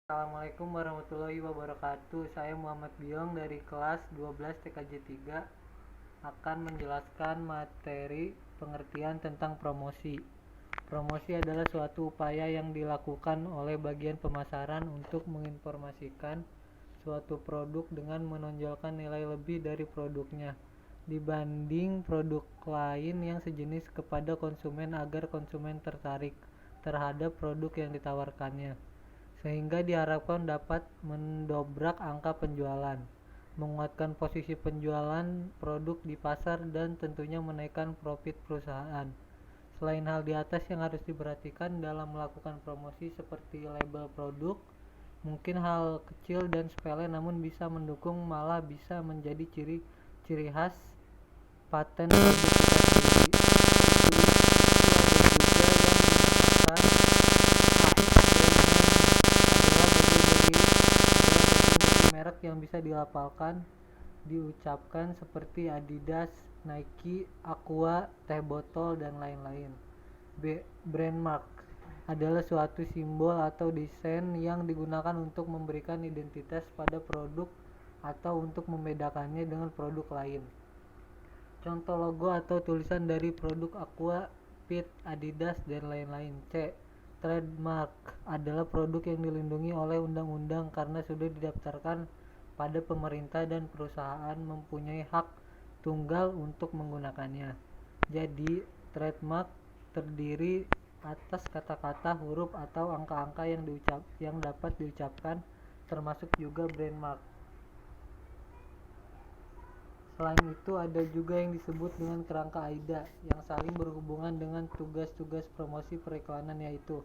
Assalamualaikum warahmatullahi wabarakatuh. Saya Muhammad Biong dari kelas 12 TKJ 3 akan menjelaskan materi pengertian tentang promosi. Promosi adalah suatu upaya yang dilakukan oleh bagian pemasaran untuk menginformasikan suatu produk dengan menonjolkan nilai lebih dari produknya dibanding produk lain yang sejenis kepada konsumen agar konsumen tertarik terhadap produk yang ditawarkannya, sehingga diharapkan dapat mendobrak angka penjualan, menguatkan posisi penjualan produk di pasar, dan tentunya menaikkan profit perusahaan. Selain hal di atas yang harus diperhatikan dalam melakukan promosi seperti label produk, mungkin hal kecil dan sepele namun bisa mendukung, malah bisa menjadi ciri khas paten produk kita sendiri. Merek yang bisa dilafalkan diucapkan seperti Adidas, Nike, Aqua, teh botol, dan lain-lain. Brand mark adalah suatu simbol atau desain yang digunakan untuk memberikan identitas pada produk atau untuk membedakannya dengan produk lain. Contoh logo atau tulisan dari produk Aqua, Fit, Adidas, dan lain-lain. C. Trademark adalah produk yang dilindungi oleh undang-undang karena sudah didaftarkan pada pemerintah dan perusahaan mempunyai hak tunggal untuk menggunakannya. Jadi, trademark terdiri atas kata-kata, huruf, atau angka-angka yang dapat diucapkan, termasuk juga brand mark. Selain itu, ada juga yang disebut dengan kerangka AIDA yang saling berhubungan dengan tugas-tugas promosi periklanan, yaitu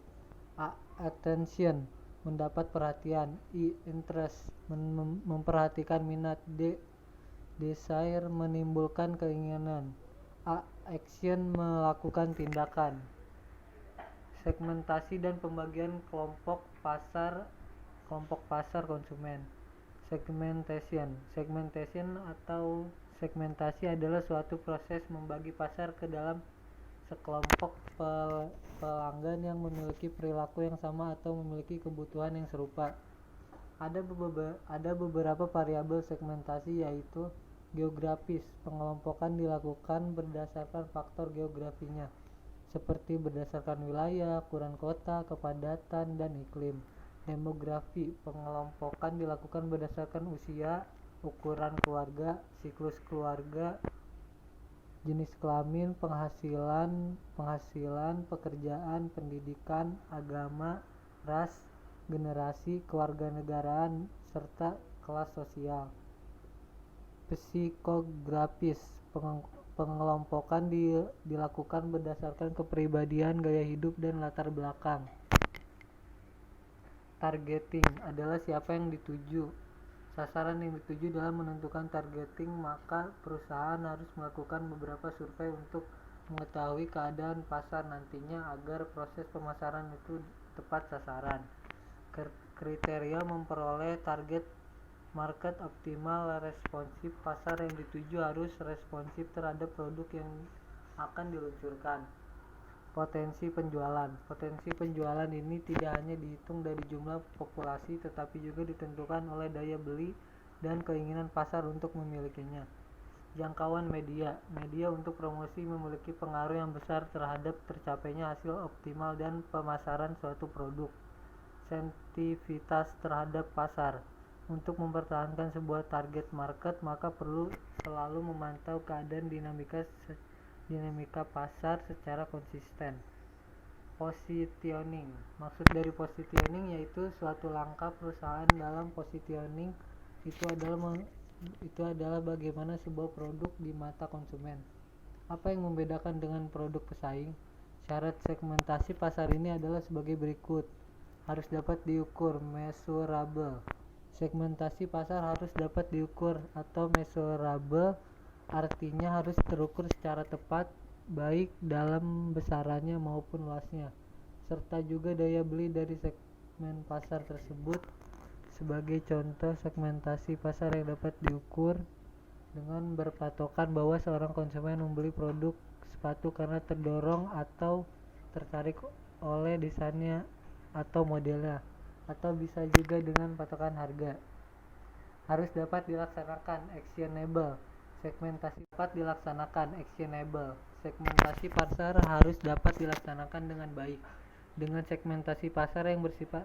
A. Attention, mendapat perhatian. I. Interest, memperhatikan minat. D. Desire, menimbulkan keinginan. A. Action, melakukan tindakan. Segmentasi dan pembagian kelompok pasar konsumen. Segmentation atau segmentasi adalah suatu proses membagi pasar ke dalam sekelompok pelanggan yang memiliki perilaku yang sama atau memiliki kebutuhan yang serupa. Ada beberapa variabel segmentasi, yaitu geografis. Pengelompokan dilakukan berdasarkan faktor geografinya, seperti berdasarkan wilayah, ukuran kota, kepadatan, dan iklim. Demografi. Pengelompokan dilakukan berdasarkan usia, ukuran keluarga, siklus keluarga, jenis kelamin, penghasilan, pekerjaan, pendidikan, agama, ras, generasi, kewarganegaraan, serta kelas sosial. Psikografis. Pengelompokan dilakukan berdasarkan kepribadian, gaya hidup, dan latar belakang. Targeting adalah siapa yang dituju. Sasaran yang dituju. Dalam menentukan targeting, maka perusahaan harus melakukan beberapa survei untuk mengetahui keadaan pasar nantinya agar proses pemasaran itu tepat sasaran. Kriteria memperoleh target market optimal responsif. Pasar yang dituju harus responsif terhadap produk yang akan diluncurkan. Potensi penjualan ini tidak hanya dihitung dari jumlah populasi, tetapi juga ditentukan oleh daya beli dan keinginan pasar untuk memilikinya. Jangkauan media untuk promosi memiliki pengaruh yang besar terhadap tercapainya hasil optimal dan pemasaran suatu produk. Sensitivitas terhadap pasar. Untuk mempertahankan sebuah target market, maka perlu selalu memantau keadaan dinamika pasar secara konsisten. Positioning. Maksud dari positioning yaitu suatu langkah perusahaan dalam positioning itu adalah bagaimana sebuah produk di mata konsumen. Apa yang membedakan dengan produk pesaing? Syarat segmentasi pasar ini adalah sebagai berikut. Harus dapat diukur, measurable. Segmentasi pasar harus dapat diukur atau measurable, artinya harus terukur secara tepat, baik dalam besarannya maupun luasnya, serta juga daya beli dari segmen pasar tersebut. Sebagai contoh, segmentasi pasar yang dapat diukur dengan berpatokan bahwa seorang konsumen membeli produk sepatu karena terdorong atau tertarik oleh desainnya atau modelnya, atau bisa juga dengan patokan harga. Harus dapat dilaksanakan actionable. Segmentasi pasar harus dapat dilaksanakan dengan baik. Dengan segmentasi pasar yang bersifat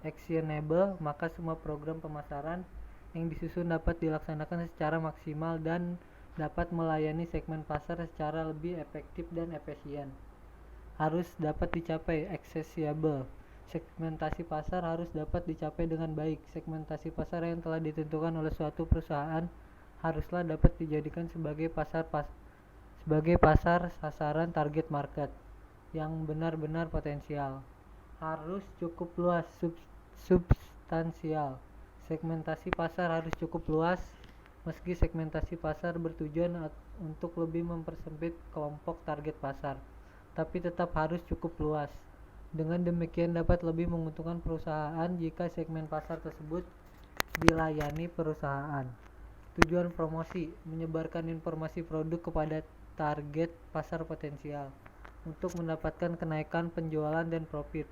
actionable, maka semua program pemasaran yang disusun dapat dilaksanakan secara maksimal dan dapat melayani segmen pasar secara lebih efektif dan efisien. Harus dapat dicapai accessible. Segmentasi pasar harus dapat dicapai dengan baik. Segmentasi pasar yang telah ditentukan oleh suatu perusahaan haruslah dapat dijadikan sebagai pasar sasaran target market yang benar-benar potensial. Harus cukup luas, substansial. Segmentasi pasar harus cukup luas, meski segmentasi pasar bertujuan untuk lebih mempersempit kelompok target pasar, tapi tetap harus cukup luas. Dengan demikian dapat lebih menguntungkan perusahaan jika segmen pasar tersebut dilayani perusahaan. Tujuan promosi: menyebarkan informasi produk kepada target pasar potensial untuk mendapatkan kenaikan penjualan dan profit,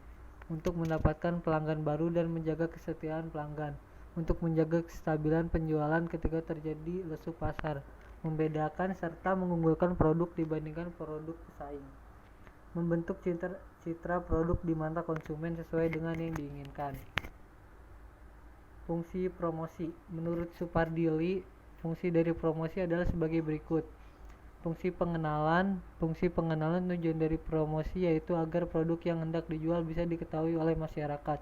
untuk mendapatkan pelanggan baru dan menjaga kesetiaan pelanggan, untuk menjaga kestabilan penjualan ketika terjadi lesu pasar, membedakan serta mengunggulkan produk dibandingkan produk pesaing, membentuk citra produk di mata konsumen sesuai dengan yang diinginkan. Fungsi promosi: menurut Supardili, fungsi dari promosi adalah sebagai berikut. Fungsi pengenalan tujuan dari promosi yaitu agar produk yang hendak dijual bisa diketahui oleh masyarakat.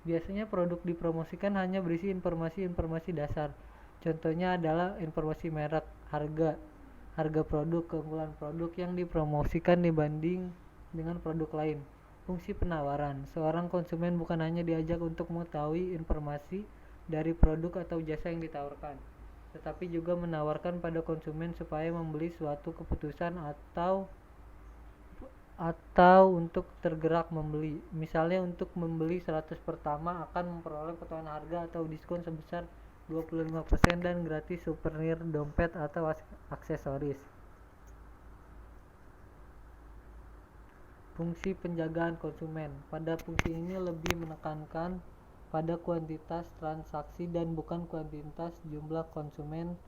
Biasanya produk dipromosikan hanya berisi informasi dasar. Contohnya adalah informasi merek, harga produk, keunggulan produk yang dipromosikan dibanding dengan produk lain. Fungsi penawaran: seorang konsumen bukan hanya diajak untuk mengetahui informasi dari produk atau jasa yang ditawarkan, tetapi juga menawarkan pada konsumen supaya membeli suatu keputusan atau untuk tergerak membeli. Misalnya untuk membeli 100 pertama akan memperoleh potongan harga atau diskon sebesar 25% dan gratis souvenir dompet atau aksesoris. Fungsi penjagaan konsumen: pada fungsi ini lebih menekankan pada kuantitas transaksi dan bukan kuantitas jumlah konsumen.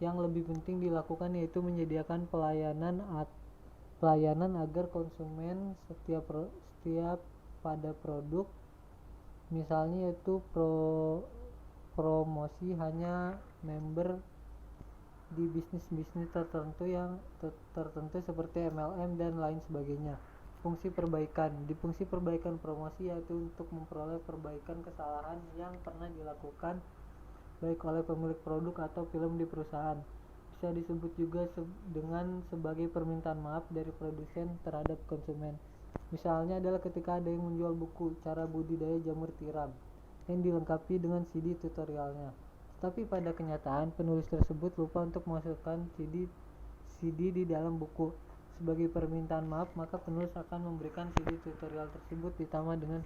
Yang lebih penting dilakukan yaitu menyediakan pelayanan agar konsumen setia pada produk, misalnya yaitu promosi hanya member di bisnis tertentu seperti MLM dan lain sebagainya. Fungsi perbaikan: di fungsi perbaikan promosi yaitu untuk memperoleh perbaikan kesalahan yang pernah dilakukan baik oleh pemilik produk atau film di perusahaan. Bisa disebut juga dengan sebagai permintaan maaf dari produsen terhadap konsumen. Misalnya adalah ketika ada yang menjual buku cara budidaya jamur tiram yang dilengkapi dengan CD tutorialnya, tetapi pada kenyataan penulis tersebut lupa untuk memasukkan CD di dalam buku. Sebagai permintaan maaf, maka penulis akan memberikan CD tutorial tersebut ditambah dengan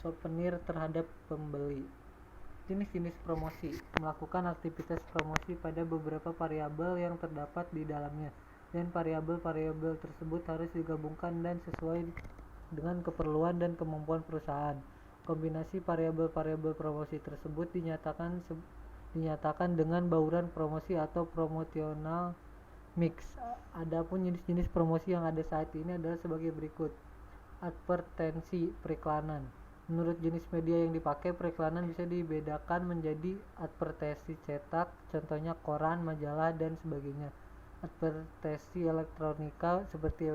souvenir terhadap pembeli. Jenis-jenis promosi: melakukan aktivitas promosi pada beberapa variabel yang terdapat di dalamnya, dan variabel-variabel tersebut harus digabungkan dan sesuai dengan keperluan dan kemampuan perusahaan. Kombinasi variabel-variabel promosi tersebut dinyatakan dengan bauran promosi atau promotional mix. Adapun jenis-jenis promosi yang ada saat ini adalah sebagai berikut. Advertensi, periklanan. Menurut jenis media yang dipakai, periklanan bisa dibedakan menjadi advertensi cetak, contohnya koran, majalah, dan sebagainya. Advertensi elektronika seperti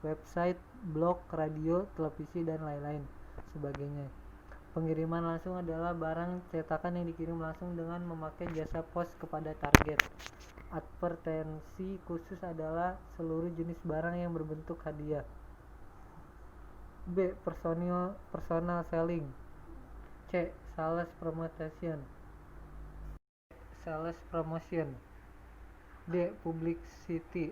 website, blog, radio, televisi, dan lain-lain sebagainya. Pengiriman langsung adalah barang cetakan yang dikirim langsung dengan memakai jasa pos kepada target. Advertensi khusus adalah seluruh jenis barang yang berbentuk hadiah. B. Personal selling. C. Sales promotion. D. Publicity.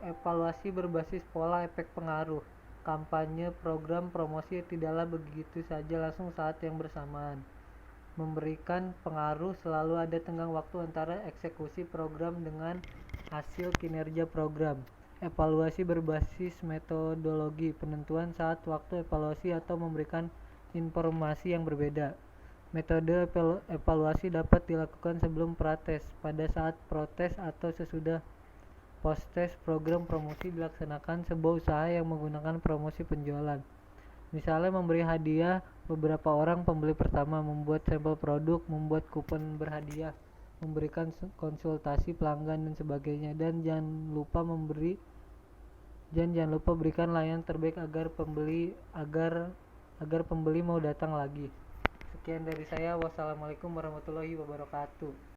Evaluasi berbasis pola efek pengaruh. Kampanye program promosi tidaklah begitu saja langsung saat yang bersamaan. Memberikan pengaruh selalu ada tenggang waktu antara eksekusi program dengan hasil kinerja program. Evaluasi berbasis metodologi, penentuan saat waktu evaluasi atau memberikan informasi yang berbeda. Metode evaluasi dapat dilakukan sebelum prates, pada saat protes, atau sesudah post-tes. Program promosi dilaksanakan sebuah usaha yang menggunakan promosi penjualan. Misalnya memberi hadiah beberapa orang pembeli pertama, membuat sampel produk, membuat kupon berhadiah, memberikan konsultasi pelanggan dan sebagainya. Dan jangan lupa berikan layanan terbaik agar pembeli mau datang lagi. Sekian dari saya. Wassalamualaikum warahmatullahi wabarakatuh.